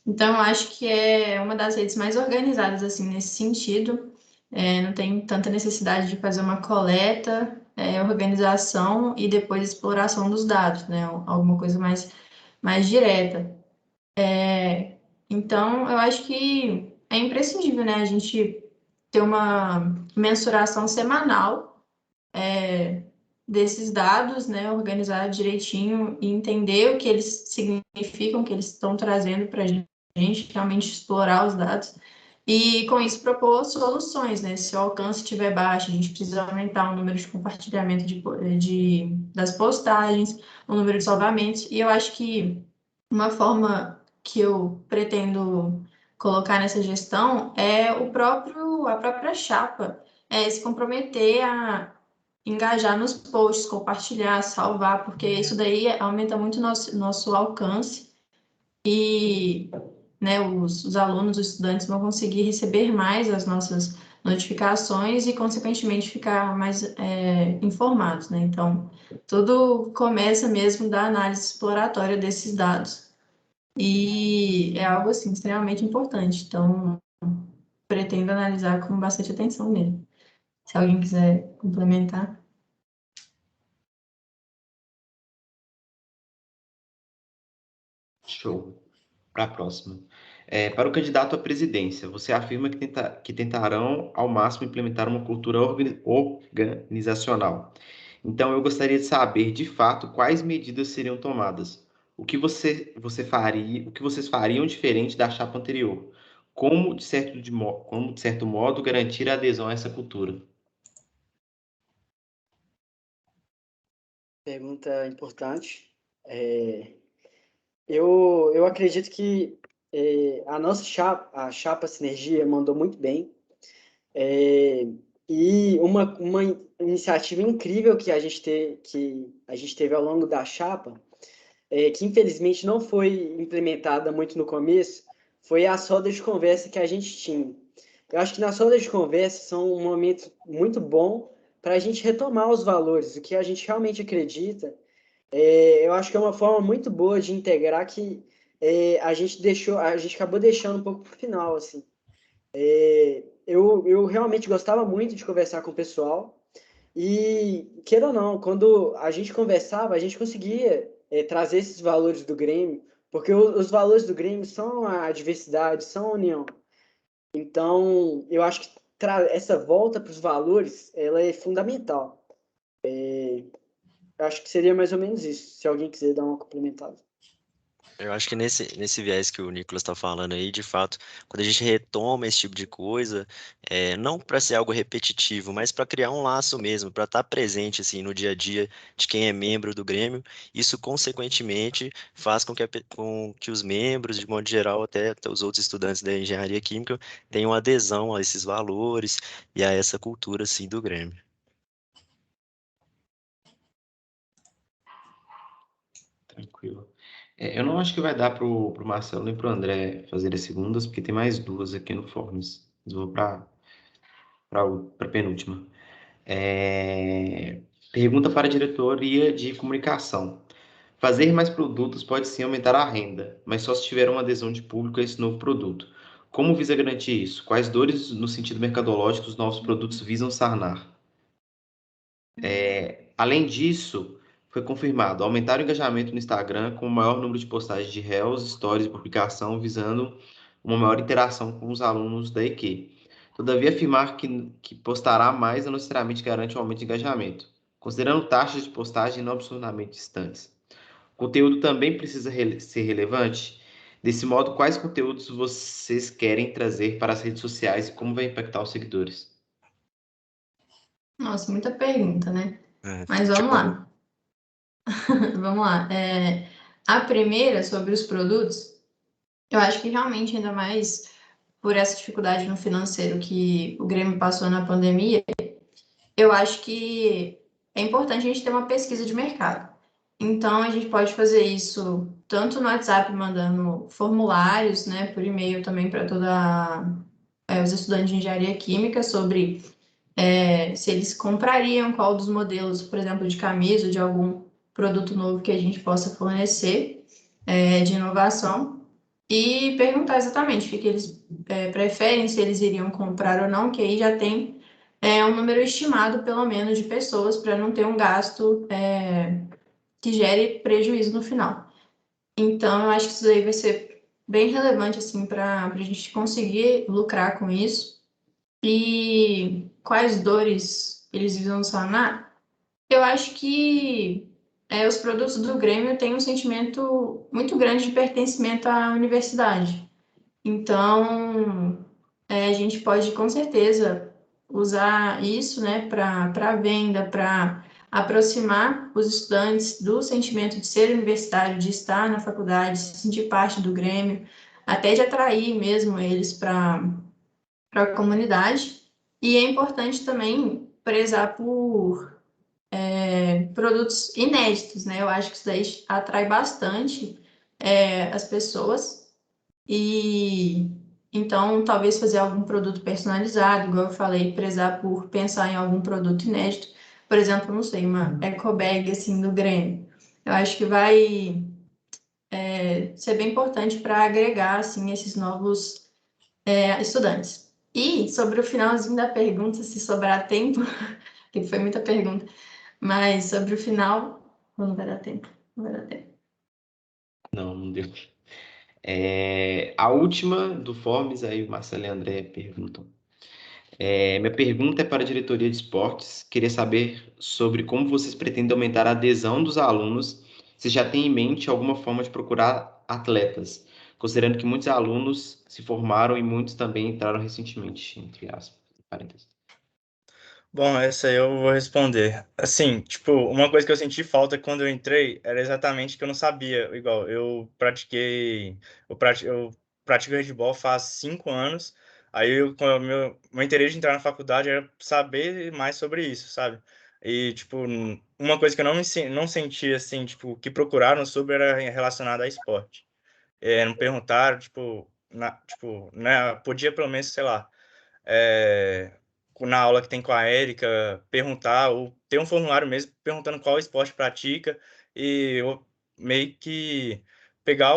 Então, eu acho que é uma das redes mais organizadas, assim, nesse sentido. Não tem tanta necessidade de fazer uma coleta, organização e depois exploração dos dados, né? Alguma coisa mais direta. Então, eu acho que é imprescindível, né, a gente ter uma mensuração semanal desses dados, né, organizar direitinho e entender o que eles significam, o que eles estão trazendo para a gente, realmente explorar os dados e, com isso, propor soluções, né? Se o alcance estiver baixo, a gente precisa aumentar o número de compartilhamento das postagens, o número de salvamentos, e eu acho que uma forma que eu pretendo colocar nessa gestão é a própria chapa, se comprometer a engajar nos posts, compartilhar, salvar, porque isso daí aumenta muito nosso alcance e, né, os alunos, os estudantes vão conseguir receber mais as nossas notificações e, consequentemente, ficar mais informados, né? Então, tudo começa mesmo da análise exploratória desses dados. E é algo, assim, extremamente importante. Então, pretendo analisar com bastante atenção mesmo. Se alguém quiser complementar. Show. Para a próxima. Para o candidato à presidência, você afirma que tentarão ao máximo implementar uma cultura organizacional. Então, eu gostaria de saber, de fato, quais medidas seriam tomadas. O que você faria, o que vocês fariam diferente da chapa anterior? Como, de certo modo, garantir a adesão a essa cultura? Pergunta importante. Eu acredito que a nossa a chapa Sinergia mandou muito bem. E uma iniciativa incrível que a gente teve ao longo da chapa, que infelizmente não foi implementada muito no começo, foi as rodas de conversa que a gente tinha. Eu acho que nas rodas de conversa são um momento muito bom para a gente retomar os valores, o que a gente realmente acredita. Eu acho que é uma forma muito boa de integrar que a gente acabou deixando um pouco para o final, assim. Eu realmente gostava muito de conversar com o pessoal e, queira ou não, quando a gente conversava, a gente conseguia trazer esses valores do Grêmio, porque os valores do Grêmio são a diversidade, são a união. Então, eu acho que essa volta para os valores, ela é fundamental. Eu acho que seria mais ou menos isso, se alguém quiser dar uma complementada. Eu acho que nesse viés que o Nicolas está falando aí, de fato, quando a gente retoma esse tipo de coisa, não para ser algo repetitivo, mas para criar um laço mesmo, para estar presente assim no dia a dia de quem é membro do Grêmio, isso consequentemente faz com que os membros, de modo geral, até os outros estudantes da engenharia química, tenham adesão a esses valores e a essa cultura assim do Grêmio. Tranquilo. Eu não acho que vai dar para o Marcelo nem para o André fazer as segundas, porque tem mais duas aqui no Forms. Eu vou para a penúltima. Pergunta para a diretoria de comunicação. Fazer mais produtos pode sim aumentar a renda, mas só se tiver uma adesão de público a esse novo produto. Como visa garantir isso? Quais dores no sentido mercadológico os novos produtos visam sanar? Além disso, foi confirmado aumentar o engajamento no Instagram com o maior número de postagens de Reels, stories e publicação, visando uma maior interação com os alunos da EQ. Todavia, afirmar que postará mais não necessariamente garante um aumento de engajamento, considerando taxas de postagem não absurdamente distantes. O conteúdo também precisa ser relevante. Desse modo, quais conteúdos vocês querem trazer para as redes sociais e como vai impactar os seguidores? Nossa, muita pergunta, né? Mas vamos lá. Vamos lá. A primeira, sobre os produtos, eu acho que realmente, ainda mais por essa dificuldade no financeiro que o Grêmio passou na pandemia, eu acho que é importante a gente ter uma pesquisa de mercado. Então, a gente pode fazer isso tanto no WhatsApp, mandando formulários, né, por e-mail também para os estudantes de engenharia química sobre se eles comprariam qual dos modelos, por exemplo, de camisa, de algum produto novo que a gente possa fornecer de inovação e perguntar exatamente o que eles preferem, se eles iriam comprar ou não, que aí já tem um número estimado, pelo menos, de pessoas para não ter um gasto que gere prejuízo no final. Então, eu acho que isso aí vai ser bem relevante assim para a gente conseguir lucrar com isso. E quais dores eles visam sanar? Eu acho que os produtos do Grêmio têm um sentimento muito grande de pertencimento à universidade. Então, a gente pode, com certeza, usar isso, né, para venda, para aproximar os estudantes do sentimento de ser universitário, de estar na faculdade, se sentir parte do Grêmio, até de atrair mesmo eles para a comunidade. E é importante também prezar por produtos inéditos, né? Eu acho que isso daí atrai bastante as pessoas. E então, talvez fazer algum produto personalizado, igual eu falei, prezar por pensar em algum produto inédito. Por exemplo, não sei, uma eco bag assim do Grêmio. Eu acho que vai ser bem importante para agregar assim esses novos estudantes. E sobre o finalzinho da pergunta, se sobrar tempo, que foi muita pergunta, mas sobre o final, não vai dar tempo, não vai dar tempo. Não deu. A última do Forms, aí o Marcelo e o André perguntam. Minha pergunta é para a diretoria de esportes. Queria saber sobre como vocês pretendem aumentar a adesão dos alunos, se já tem em mente alguma forma de procurar atletas, considerando que muitos alunos se formaram e muitos também entraram recentemente, entre aspas, parênteses. Bom, essa aí eu vou responder. Assim, tipo, uma coisa que eu senti falta quando eu entrei era exatamente que eu não sabia. Igual, eu pratico handball faz 5 anos. Aí, com o meu interesse de entrar na faculdade era saber mais sobre isso, sabe? E, tipo, uma coisa que eu não senti, assim, tipo, que procuraram sobre era relacionada a esporte. Não perguntaram, tipo, né, podia pelo menos, sei lá, é, na aula que tem com a Érica, perguntar, ou ter um formulário mesmo perguntando qual esporte pratica, e eu meio que pegar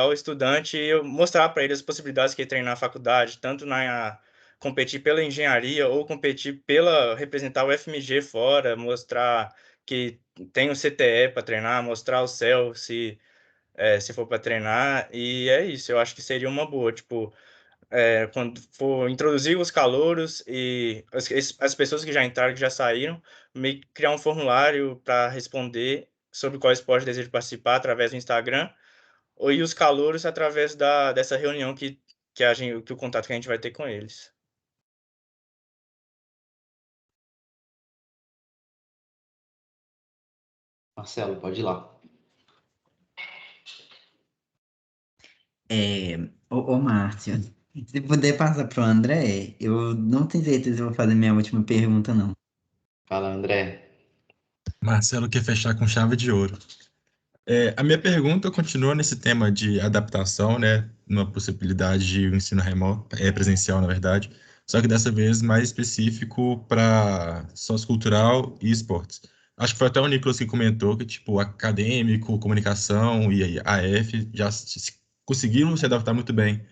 o estudante e eu mostrar para ele as possibilidades que ele tem na faculdade, tanto na competir pela engenharia ou competir pela representar o FMG fora, mostrar que tem o CTE para treinar, mostrar o CEL se for para treinar, e é isso, eu acho que seria uma boa, tipo, quando for introduzir os calouros e as pessoas que já entraram, que já saíram, meio que criar um formulário para responder sobre qual esporte deseja participar através do Instagram, e os calouros através dessa reunião que o contato que a gente vai ter com eles. Marcelo, pode ir lá. Ô, Márcio, se puder passar pro André, eu não tenho certeza se eu vou fazer minha última pergunta, não. Fala, André. Marcelo quer fechar com chave de ouro. A minha pergunta continua nesse tema de adaptação, né? Numa possibilidade de um ensino remoto, presencial, na verdade, só que dessa vez mais específico para sociocultural e esportes. Acho que foi até o Nicolas que comentou que, tipo, acadêmico, comunicação e AF já conseguiram se adaptar muito bem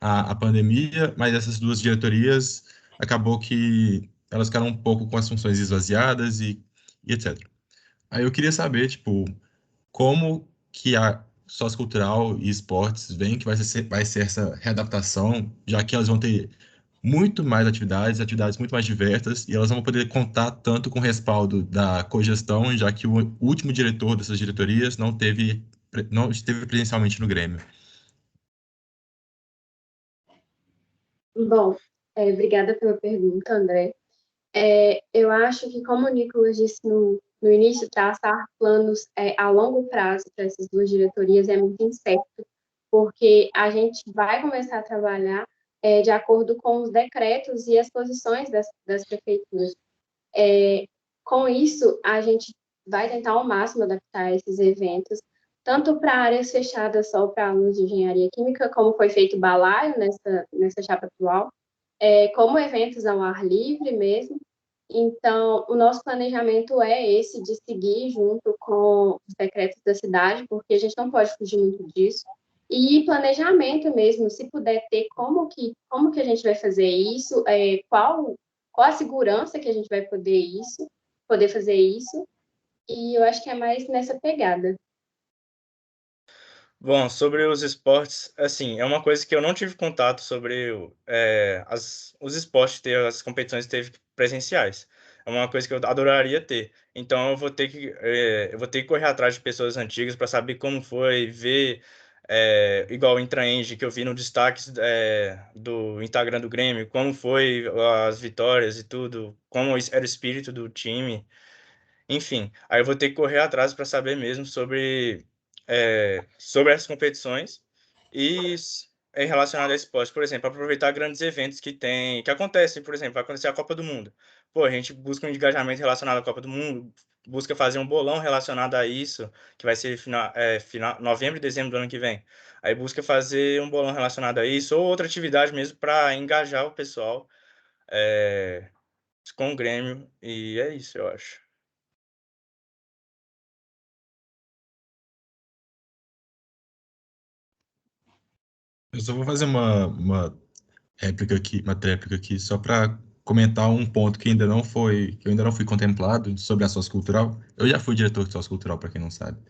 à pandemia, mas essas duas diretorias acabou que elas ficaram um pouco com as funções esvaziadas e etc. Aí eu queria saber, tipo, como que a sociocultural e esportes veem que vai ser essa readaptação, já que elas vão ter muito mais atividades muito mais diversas, e elas vão poder contar tanto com o respaldo da cogestão, já que o último diretor dessas diretorias não esteve presencialmente no Grêmio. Bom, obrigada pela pergunta, André. Eu acho que, como o Nicolas disse no início, traçar planos a longo prazo para essas duas diretorias é muito incerto, porque a gente vai começar a trabalhar de acordo com os decretos e as posições das prefeituras. Com isso, a gente vai tentar ao máximo adaptar esses eventos, tanto para áreas fechadas só para alunos de engenharia química, como foi feito balaio nessa chapa atual, como eventos ao ar livre mesmo. Então, o nosso planejamento é esse, de seguir junto com os decretos da cidade, porque a gente não pode fugir muito disso. E planejamento mesmo, se puder ter como que a gente vai fazer isso, qual a segurança que a gente vai poder fazer isso, e eu acho que é mais nessa pegada. Bom, sobre os esportes, assim, é uma coisa que eu não tive contato sobre os esportes, ter as competições teve presenciais. É uma coisa que eu adoraria ter. Então eu vou ter que correr atrás de pessoas antigas para saber como foi, ver igual o Intraeng, que eu vi no destaque do Instagram do Grêmio, como foi as vitórias e tudo, como era o espírito do time. Enfim, aí eu vou ter que correr atrás para saber mesmo sobre essas competições e relacionado a esporte. Por exemplo, aproveitar grandes eventos que acontecem, por exemplo, vai acontecer a Copa do Mundo. Pô, a gente busca um engajamento relacionado à Copa do Mundo, busca fazer um bolão relacionado a isso, que vai ser novembro e dezembro do ano que vem. Aí busca fazer um bolão relacionado a isso, ou outra atividade mesmo para engajar o pessoal é, com o Grêmio, e é isso, eu acho. Eu só vou fazer uma uma tréplica aqui, só para comentar um ponto que eu ainda não fui contemplado sobre a sociocultural. Eu já fui diretor de sociocultural, para quem não sabe.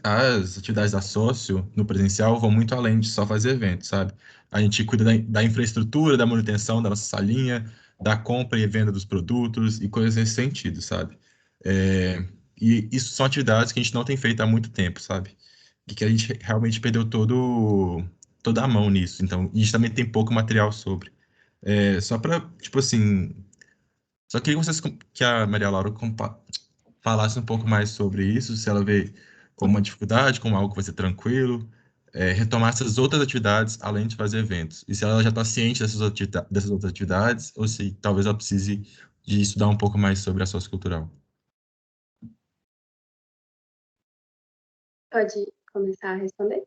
As atividades da sócio no presencial vão muito além de só fazer eventos, sabe? A gente cuida da infraestrutura, da manutenção da nossa salinha, da compra e venda dos produtos e coisas nesse sentido, sabe? É, e isso são atividades que a gente não tem feito há muito tempo, sabe? E que a gente realmente perdeu toda a mão nisso. Então, a gente também tem pouco material sobre. Só para, tipo assim, só queria que a Maria Laura falasse um pouco mais sobre isso, se ela vê como uma dificuldade, como algo que vai ser tranquilo, retomar essas outras atividades além de fazer eventos. E se ela já está ciente dessas outras atividades, ou se talvez ela precise de estudar um pouco mais sobre a sociocultural. Pode começar a responder?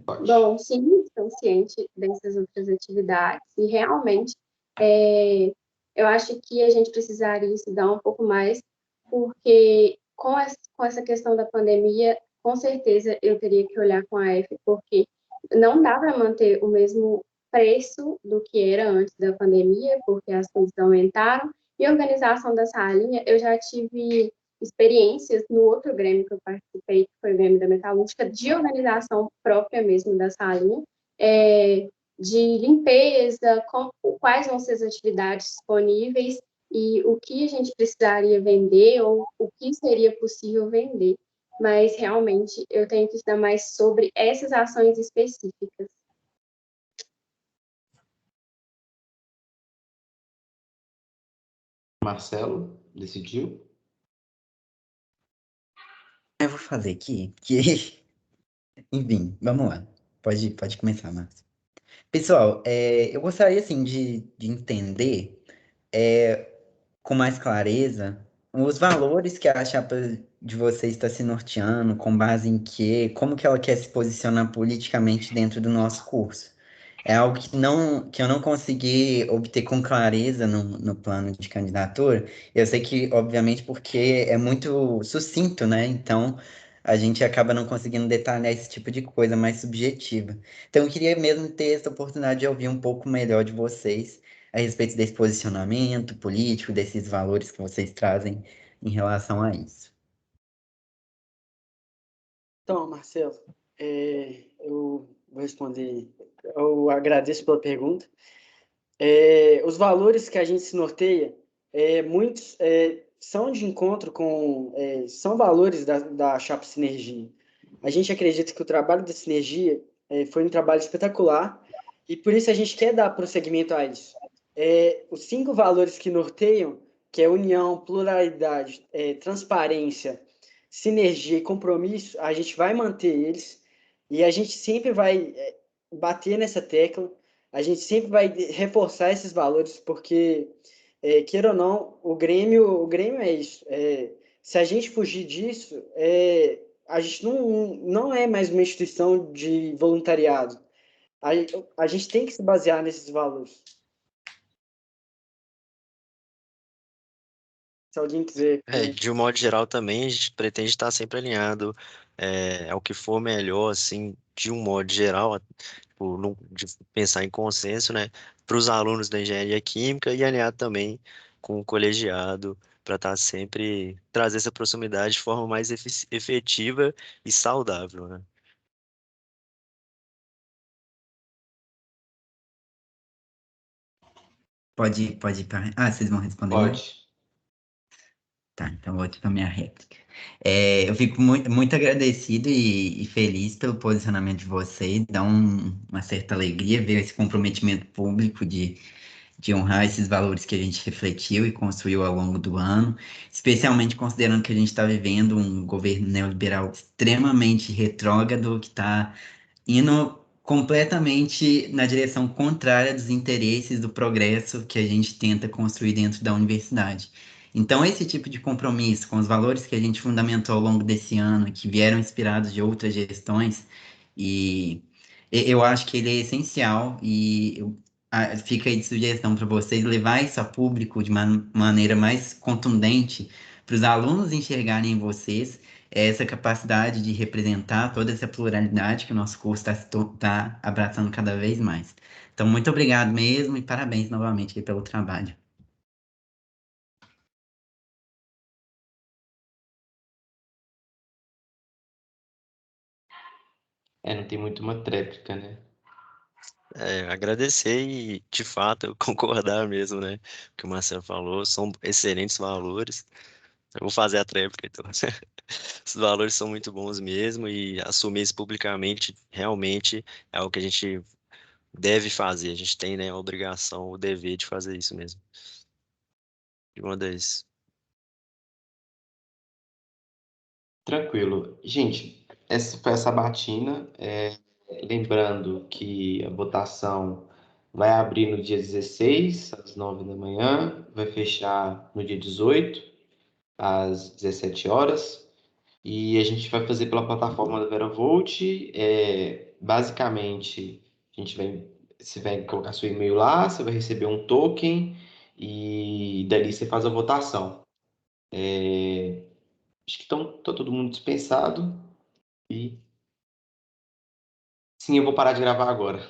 Pode. Bom, sim, estou ciente dessas outras atividades e realmente eu acho que a gente precisaria estudar um pouco mais, porque com essa questão da pandemia, com certeza eu teria que olhar com a F, porque não dá para manter o mesmo preço do que era antes da pandemia, porque as coisas aumentaram, e a organização da salinha, eu já tive experiências no outro Grêmio que eu participei, que foi o Grêmio da Metalúrgica, de organização própria mesmo da salinha, de limpeza, quais vão ser as atividades disponíveis e o que a gente precisaria vender ou o que seria possível vender. Mas realmente eu tenho que estudar mais sobre essas ações específicas. Marcelo, decidiu? Eu vou fazer aqui, que... Enfim, vamos lá. Pode começar, Márcio. Pessoal, eu gostaria, assim, de entender com mais clareza os valores que a chapa de vocês está se norteando, com base em quê, como que ela quer se posicionar politicamente dentro do nosso curso. É algo que eu não consegui obter com clareza no plano de candidatura. Eu sei que, obviamente, porque é muito sucinto, né? Então, a gente acaba não conseguindo detalhar esse tipo de coisa mais subjetiva. Então, eu queria mesmo ter essa oportunidade de ouvir um pouco melhor de vocês a respeito desse posicionamento político, desses valores que vocês trazem em relação a isso. Então, Marcelo, eu vou responder. Eu agradeço pela pergunta. Os valores que a gente se norteia, muitos são de encontro com... são valores da Chapa Sinergia. A gente acredita que o trabalho da Sinergia foi um trabalho espetacular e por isso a gente quer dar prosseguimento a isso. Os 5 valores que norteiam, que é união, pluralidade, transparência, sinergia e compromisso, a gente vai manter eles e a gente sempre vai bater nessa tecla, a gente sempre vai reforçar esses valores, porque, queira ou não, o Grêmio é isso. Se a gente fugir disso, a gente não é mais uma instituição de voluntariado. A gente tem que se basear nesses valores. Se alguém quiser... De um modo geral também, a gente pretende estar sempre alinhado ao que for melhor, assim, de um modo geral, tipo, de pensar em consenso, né, para os alunos da engenharia química e alinhado também com o colegiado, para estar sempre trazer essa proximidade de forma mais efetiva e saudável, né? Pode ir para. Ah, vocês vão responder mais? Pode. Tá, então vou aqui para minha réplica. Eu fico muito agradecido e feliz pelo posicionamento de vocês, dá uma certa alegria ver esse comprometimento público de honrar esses valores que a gente refletiu e construiu ao longo do ano, especialmente considerando que a gente está vivendo um governo neoliberal extremamente retrógrado, que está indo completamente na direção contrária dos interesses do progresso que a gente tenta construir dentro da universidade. Então, esse tipo de compromisso com os valores que a gente fundamentou ao longo desse ano, que vieram inspirados de outras gestões, eu acho que ele é essencial fica aí de sugestão para vocês levar isso a público de uma maneira mais contundente, para os alunos enxergarem em vocês essa capacidade de representar toda essa pluralidade que o nosso curso está abraçando cada vez mais. Então, muito obrigado mesmo e parabéns novamente aí pelo trabalho. Não tem muito uma tréplica, né? Agradecer e, de fato, eu concordar mesmo, né? O que o Marcelo falou, são excelentes valores. Eu vou fazer a tréplica, então. Esses valores são muito bons mesmo e assumir isso publicamente realmente é algo que a gente deve fazer. A gente tem, né, a obrigação, o dever de fazer isso mesmo. De uma vez. Tranquilo. Gente, essa foi a sabatina. Lembrando que a votação vai abrir no dia 16, às 9 da manhã, vai fechar no dia 18, às 17 horas. E a gente vai fazer pela plataforma da VeraVolt. Basicamente, você vai colocar seu e-mail lá, você vai receber um token e dali você faz a votação. Acho que tá todo mundo dispensado. E sim, eu vou parar de gravar agora.